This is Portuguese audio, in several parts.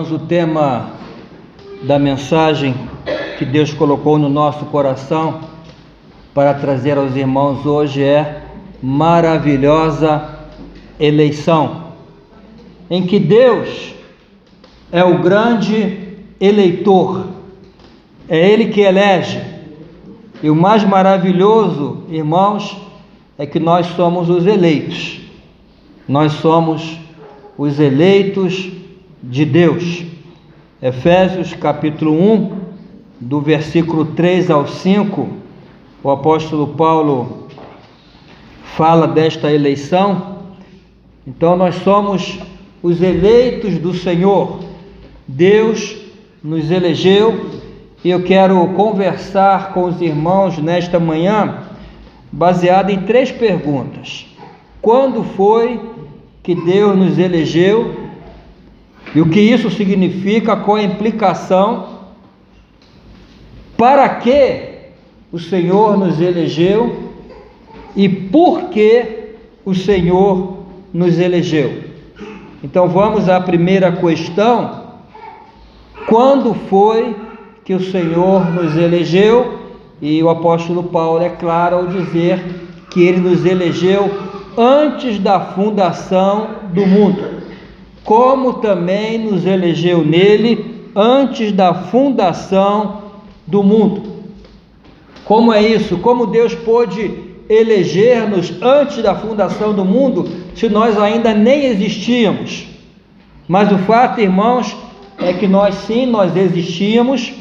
Irmãos, o tema da mensagem que Deus colocou no nosso coração para trazer aos irmãos hoje é maravilhosa eleição, em que Deus é o grande eleitor, é Ele que elege, e o mais maravilhoso, irmãos, é que nós somos os eleitos, nós somos os eleitos de Deus. Efésios capítulo 1, do versículo 3 ao 5, o apóstolo Paulo fala desta eleição. Então nós somos os eleitos do Senhor, Deus nos elegeu, e eu quero conversar com os irmãos nesta manhã, baseado em 3 perguntas. Quando foi que Deus nos elegeu? E o que isso significa? Qual a implicação? Para que o Senhor nos elegeu? E por que o Senhor nos elegeu? Então vamos à primeira questão. Quando foi que o Senhor nos elegeu? E o apóstolo Paulo é claro ao dizer que Ele nos elegeu antes da fundação do mundo, como também nos elegeu nele antes da fundação do mundo. Como é isso? Como Deus pôde eleger-nos antes da fundação do mundo, se nós ainda nem existíamos? Mas o fato, irmãos, é que nós existíamos.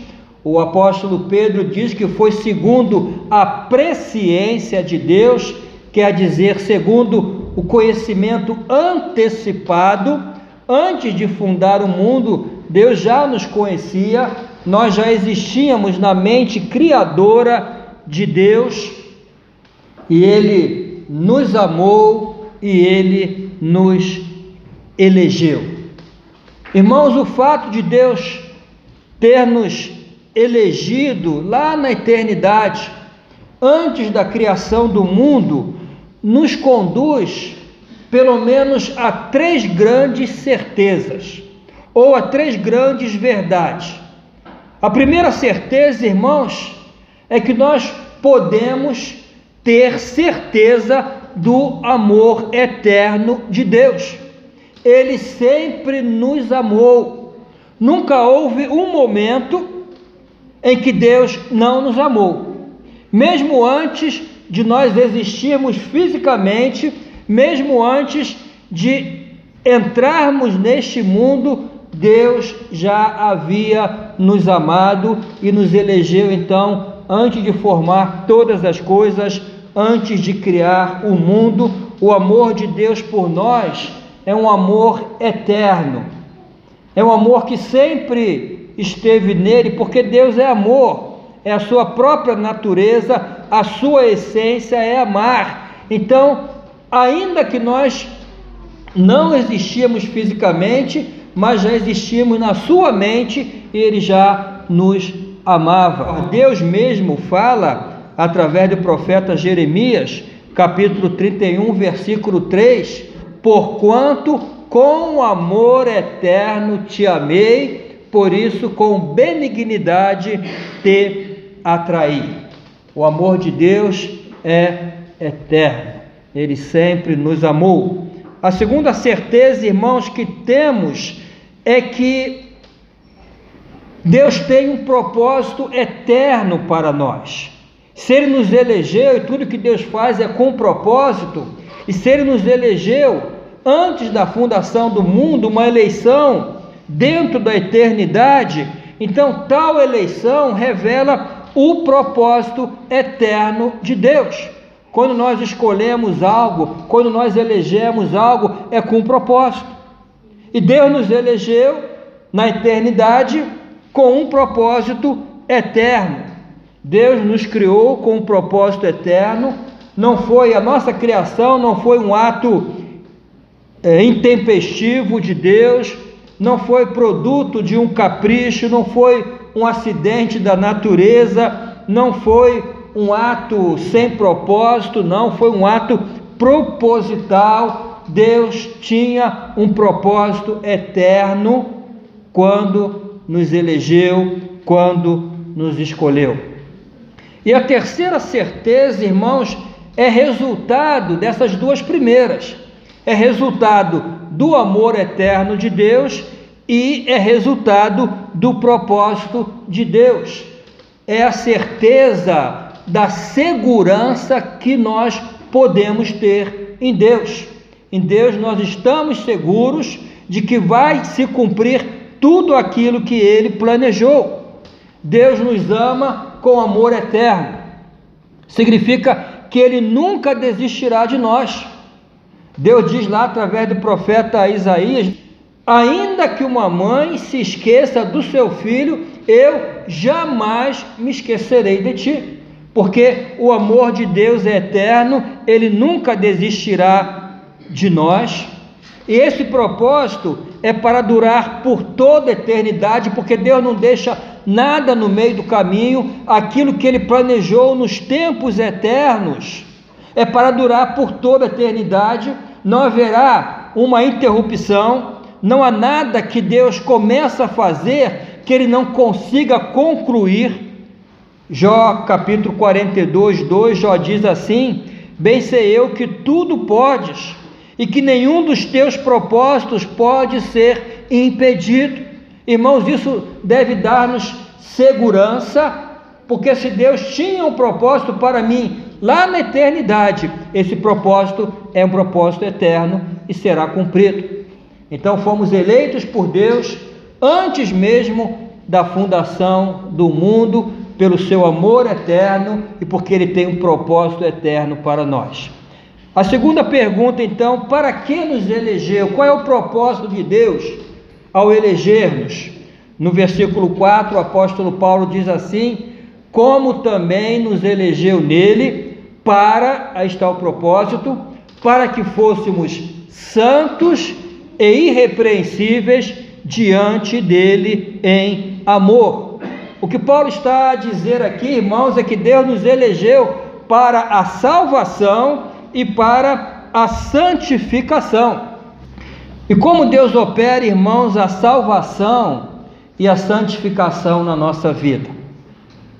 O apóstolo Pedro diz que foi segundo a presciência de Deus, quer dizer, segundo o conhecimento antecipado. Antes de fundar o mundo, Deus já nos conhecia, nós já existíamos na mente criadora de Deus, e Ele nos amou e Ele nos elegeu. Irmãos, o fato de Deus ter nos elegido lá na eternidade, antes da criação do mundo, nos conduz pelo menos a 3 grandes certezas, ou a 3 grandes verdades. A primeira certeza, irmãos, é que nós podemos ter certeza do amor eterno de Deus. Ele sempre nos amou. Nunca houve um momento em que Deus não nos amou. Mesmo antes de nós existirmos fisicamente, mesmo antes de entrarmos neste mundo, Deus já havia nos amado e nos elegeu. Então, antes de formar todas as coisas, antes de criar o mundo, o amor de Deus por nós é um amor eterno, é um amor que sempre esteve nele, porque Deus é amor, é a sua própria natureza, a sua essência é amar. Então, ainda que nós não existíamos fisicamente, mas já existíamos na sua mente, e Ele já nos amava. Deus mesmo fala, através do profeta Jeremias, capítulo 31, versículo 3, porquanto com amor eterno te amei, por isso com benignidade te atraí. O amor de Deus é eterno. Ele sempre nos amou. A segunda certeza, irmãos, que temos é que Deus tem um propósito eterno para nós. Se Ele nos elegeu, e tudo que Deus faz é com propósito, e se Ele nos elegeu antes da fundação do mundo, uma eleição dentro da eternidade, então tal eleição revela o propósito eterno de Deus. Quando nós escolhemos algo, quando nós elegemos algo, é com propósito. E Deus nos elegeu na eternidade com um propósito eterno. Deus nos criou com um propósito eterno. Não foi a nossa criação, não foi um ato intempestivo de Deus, não foi produto de um capricho, não foi um acidente da natureza, não foi um ato sem propósito, não, foi um ato proposital. Deus tinha um propósito eterno quando nos elegeu, quando nos escolheu. E a terceira certeza, irmãos, é resultado dessas duas primeiras. É resultado do amor eterno de Deus e é resultado do propósito de Deus. É a certeza da segurança que nós podemos ter em Deus. Em Deus nós estamos seguros de que vai se cumprir tudo aquilo que Ele planejou. Deus nos ama com amor eterno. Significa que Ele nunca desistirá de nós. Deus diz lá através do profeta Isaías: ainda que uma mãe se esqueça do seu filho, eu jamais me esquecerei de ti. Porque o amor de Deus é eterno, Ele nunca desistirá de nós. E esse propósito é para durar por toda a eternidade, porque Deus não deixa nada no meio do caminho. Aquilo que Ele planejou nos tempos eternos é para durar por toda a eternidade. Não haverá uma interrupção, não há nada que Deus começa a fazer que Ele não consiga concluir. Jó capítulo 42, 2, Jó diz assim: bem sei eu que tudo podes, e que nenhum dos teus propósitos pode ser impedido. Irmãos, isso deve dar-nos segurança, porque se Deus tinha um propósito para mim lá na eternidade, esse propósito é um propósito eterno e será cumprido. Então fomos eleitos por Deus antes mesmo da fundação do mundo, pelo seu amor eterno e porque Ele tem um propósito eterno para nós. A segunda pergunta, então: para que nos elegeu? Qual é o propósito de Deus ao eleger-nos? No versículo 4, o apóstolo Paulo diz assim: como também nos elegeu nele, para, aí está o propósito, para que fôssemos santos e irrepreensíveis diante dele em amor. O que Paulo está a dizer aqui, irmãos, é que Deus nos elegeu para a salvação e para a santificação. E como Deus opera, irmãos, a salvação e a santificação na nossa vida?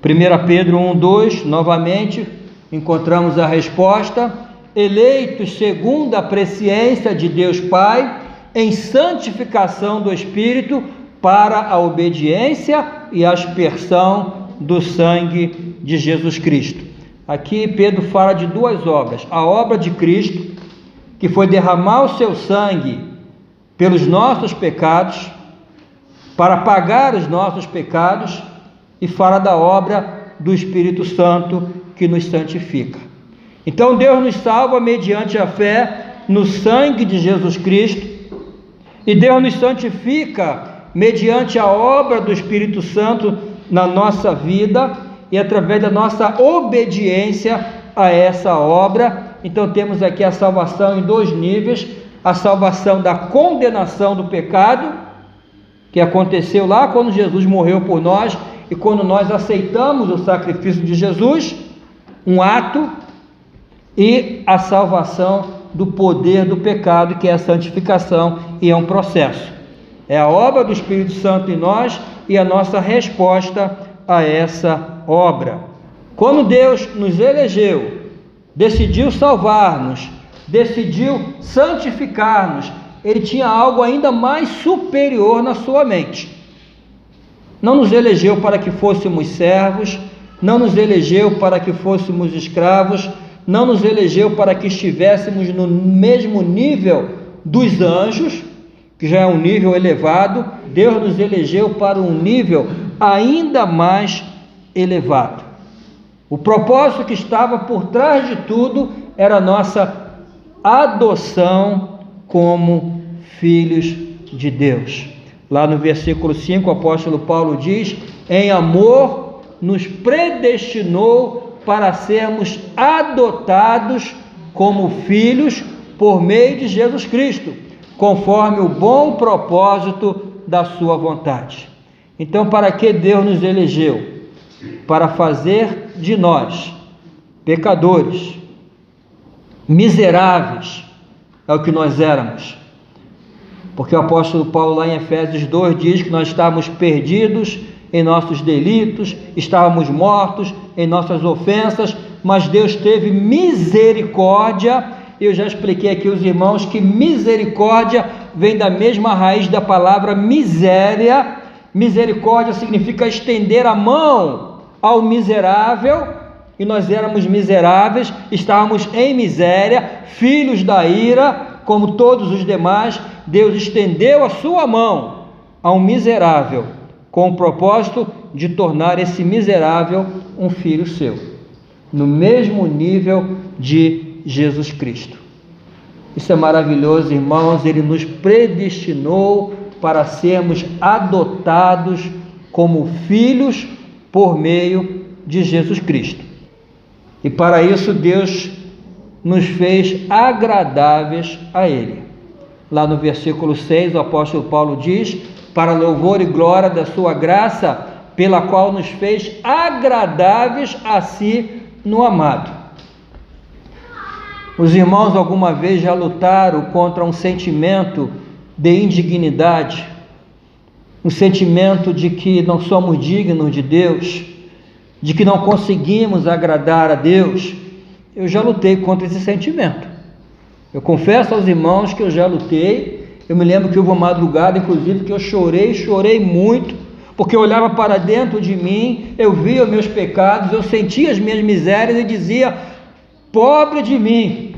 1 Pedro 1:2, novamente, encontramos a resposta: eleitos segundo a presciência de Deus Pai, em santificação do Espírito, para a obediência e a aspersão do sangue de Jesus Cristo. Aqui Pedro fala de duas obras: a obra de Cristo, que foi derramar o seu sangue pelos nossos pecados, para pagar os nossos pecados, e fala da obra do Espírito Santo, que nos santifica. Então Deus nos salva mediante a fé no sangue de Jesus Cristo, e Deus nos santifica mediante a obra do Espírito Santo na nossa vida e através da nossa obediência a essa obra. Então temos aqui a salvação em dois níveis: a salvação da condenação do pecado, que aconteceu lá quando Jesus morreu por nós e quando nós aceitamos o sacrifício de Jesus, um ato, e a salvação do poder do pecado, que é a santificação, e é um processo. É a obra do Espírito Santo em nós e a nossa resposta a essa obra. Quando Deus nos elegeu, decidiu salvar-nos, decidiu santificar-nos, Ele tinha algo ainda mais superior na sua mente. Não nos elegeu para que fôssemos servos, não nos elegeu para que fôssemos escravos, não nos elegeu para que estivéssemos no mesmo nível dos anjos, que já é um nível elevado. Deus nos elegeu para um nível ainda mais elevado. O propósito que estava por trás de tudo era a nossa adoção como filhos de Deus. Lá no versículo 5, o apóstolo Paulo diz: em amor nos predestinou para sermos adotados como filhos por meio de Jesus Cristo, conforme o bom propósito da sua vontade. Então, para que Deus nos elegeu? Para fazer de nós, pecadores, miseráveis, é o que nós éramos, Porque o apóstolo Paulo lá em Efésios 2 diz que nós estávamos perdidos em nossos delitos, estávamos mortos em nossas ofensas, mas Deus teve misericórdia. Eu já expliquei aqui aos irmãos que misericórdia vem da mesma raiz da palavra miséria. Misericórdia significa estender a mão ao miserável, e nós éramos miseráveis, estávamos em miséria, filhos da ira, como todos os demais. Deus estendeu a sua mão ao miserável, com o propósito de tornar esse miserável um filho seu, no mesmo nível de Jesus Cristo. Isso é maravilhoso, irmãos. Ele nos predestinou para sermos adotados como filhos por meio de Jesus Cristo. E para isso Deus nos fez agradáveis a Ele. Lá no versículo 6, o apóstolo Paulo diz: para louvor e glória da sua graça, pela qual nos fez agradáveis a si no amado. Os irmãos alguma vez já lutaram contra um sentimento de indignidade, um sentimento de que não somos dignos de Deus, de que não conseguimos agradar a Deus? Eu já lutei contra esse sentimento. Eu confesso aos irmãos que eu já lutei. Eu me lembro que houve uma madrugada, inclusive, que eu chorei muito, porque eu olhava para dentro de mim, eu via os meus pecados, eu sentia as minhas misérias e dizia: pobre de mim.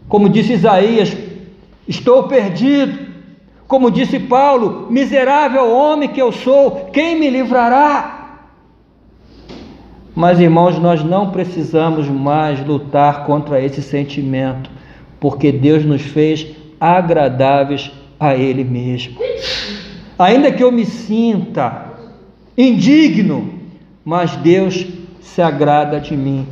Como disse Isaías, estou perdido. Como disse Paulo, miserável homem que eu sou, quem me livrará? Mas, irmãos, nós não precisamos mais lutar contra esse sentimento, porque Deus nos fez agradáveis a Ele mesmo. Ainda que eu me sinta indigno, mas Deus se agrada de mim.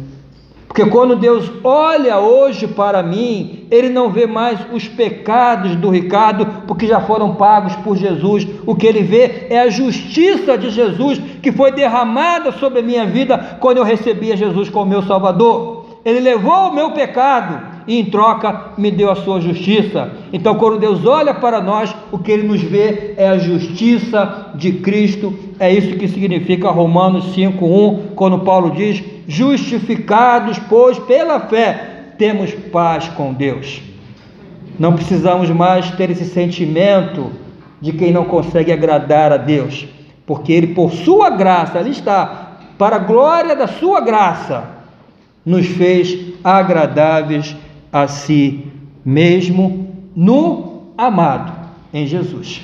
Porque quando Deus olha hoje para mim, Ele não vê mais os pecados do Ricardo, porque já foram pagos por Jesus. O que Ele vê é a justiça de Jesus, que foi derramada sobre a minha vida quando eu recebia Jesus como meu Salvador. Ele levou o meu pecado e em troca me deu a sua justiça. Então, quando Deus olha para nós, o que Ele nos vê é a justiça de Cristo. É isso que significa Romanos 5:1, quando Paulo diz: justificados, pois, pela fé, temos paz com Deus. Não precisamos mais ter esse sentimento de quem não consegue agradar a Deus, porque Ele, por sua graça, ali está, para a glória da sua graça, nos fez agradáveis a si mesmo no amado, em Jesus.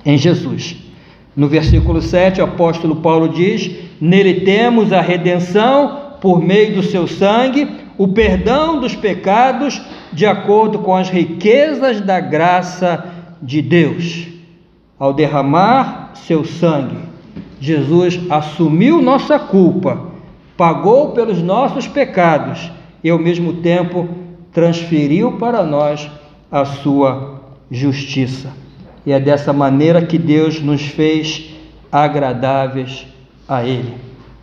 Em Jesus. No versículo 7, o apóstolo Paulo diz: nele temos a redenção por meio do seu sangue, o perdão dos pecados, de acordo com as riquezas da graça de Deus. Ao derramar seu sangue, Jesus assumiu nossa culpa, pagou pelos nossos pecados e ao mesmo tempo transferiu para nós a sua justiça. E é dessa maneira que Deus nos fez agradáveis a Ele.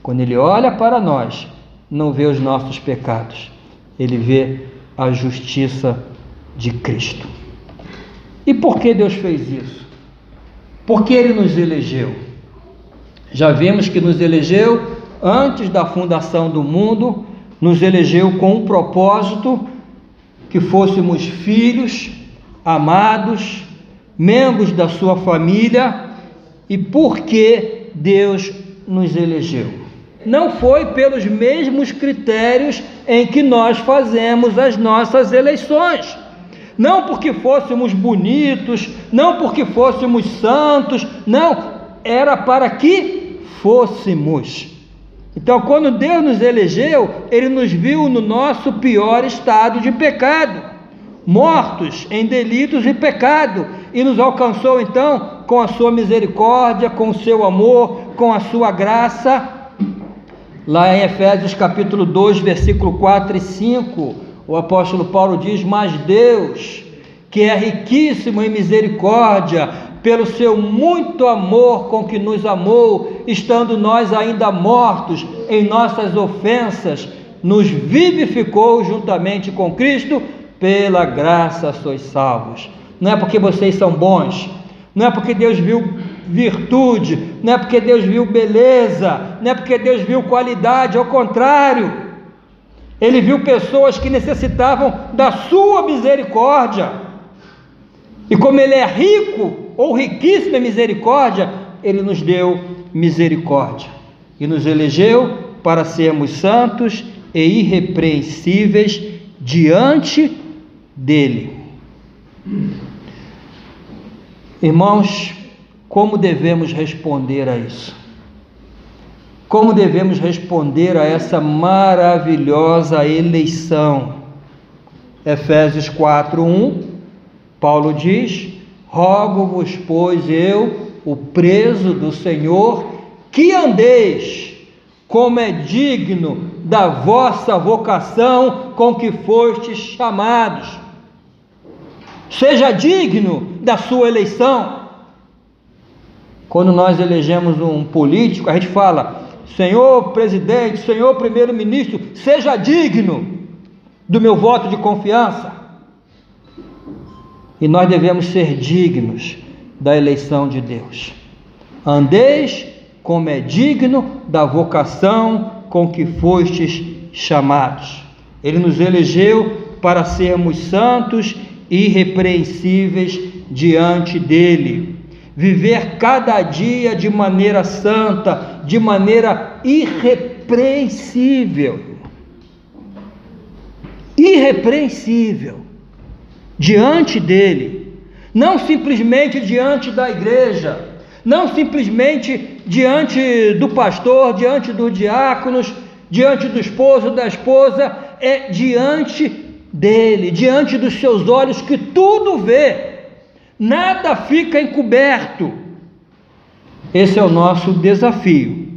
Quando Ele olha para nós, não vê os nossos pecados, Ele vê a justiça de Cristo. E por que Deus fez isso? Porque Ele nos elegeu. Já vimos que nos elegeu antes da fundação do mundo, nos elegeu com um propósito, que fôssemos filhos, amados, membros da sua família. E por que Deus nos elegeu? Não foi pelos mesmos critérios em que nós fazemos as nossas eleições. Não porque fôssemos bonitos, não porque fôssemos santos, não, era para que fôssemos. Então, quando Deus nos elegeu, Ele nos viu no nosso pior estado de pecado, mortos em delitos e pecado, e nos alcançou então com a sua misericórdia, com o seu amor, com a sua graça. Lá em Efésios capítulo 2, versículo 4 e 5, o apóstolo Paulo diz: mas Deus, que é riquíssimo em misericórdia, pelo seu muito amor com que nos amou, estando nós ainda mortos em nossas ofensas, nos vivificou juntamente com Cristo, pela graça sois salvos. não é porque vocês são bons, não é porque Deus viu virtude, não é porque Deus viu beleza, não é porque Deus viu qualidade, ao contrário, Ele viu pessoas que necessitavam da sua misericórdia, e como Ele é rico, ou riquíssimo em misericórdia, Ele nos deu misericórdia, e nos elegeu para sermos santos e irrepreensíveis diante dEle. Irmãos, como devemos responder a isso? Como devemos responder a essa maravilhosa eleição? Efésios 4:1, Paulo diz: rogo-vos, pois eu, o preso do Senhor, que andeis como é digno da vossa vocação com que fostes chamados. Seja digno da sua eleição. Quando nós elegemos um político, a gente fala: Senhor presidente, Senhor primeiro-ministro, seja digno do meu voto de confiança. E nós devemos ser dignos da eleição de Deus. Andeis como é digno da vocação com que fostes chamados. Ele nos elegeu para sermos santos e irrepreensíveis diante dEle. Viver cada dia de maneira santa, de maneira irrepreensível. Irrepreensível diante dEle. Não simplesmente diante da igreja, não simplesmente diante do pastor, diante dos diáconos, diante do esposo, da esposa, é diante dele, diante dos seus olhos, que tudo vê, nada fica encoberto. Esse é o nosso desafio,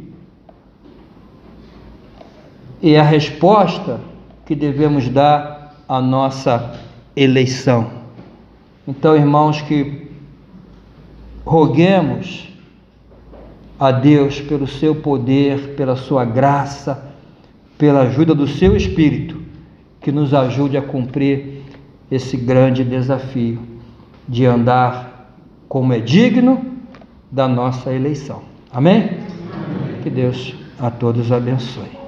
e a resposta que devemos dar à nossa eleição. Então, irmãos, que roguemos a Deus pelo seu poder, pela sua graça, pela ajuda do seu Espírito, que nos ajude a cumprir esse grande desafio de andar como é digno da nossa eleição. Amém? Amém. Que Deus a todos abençoe.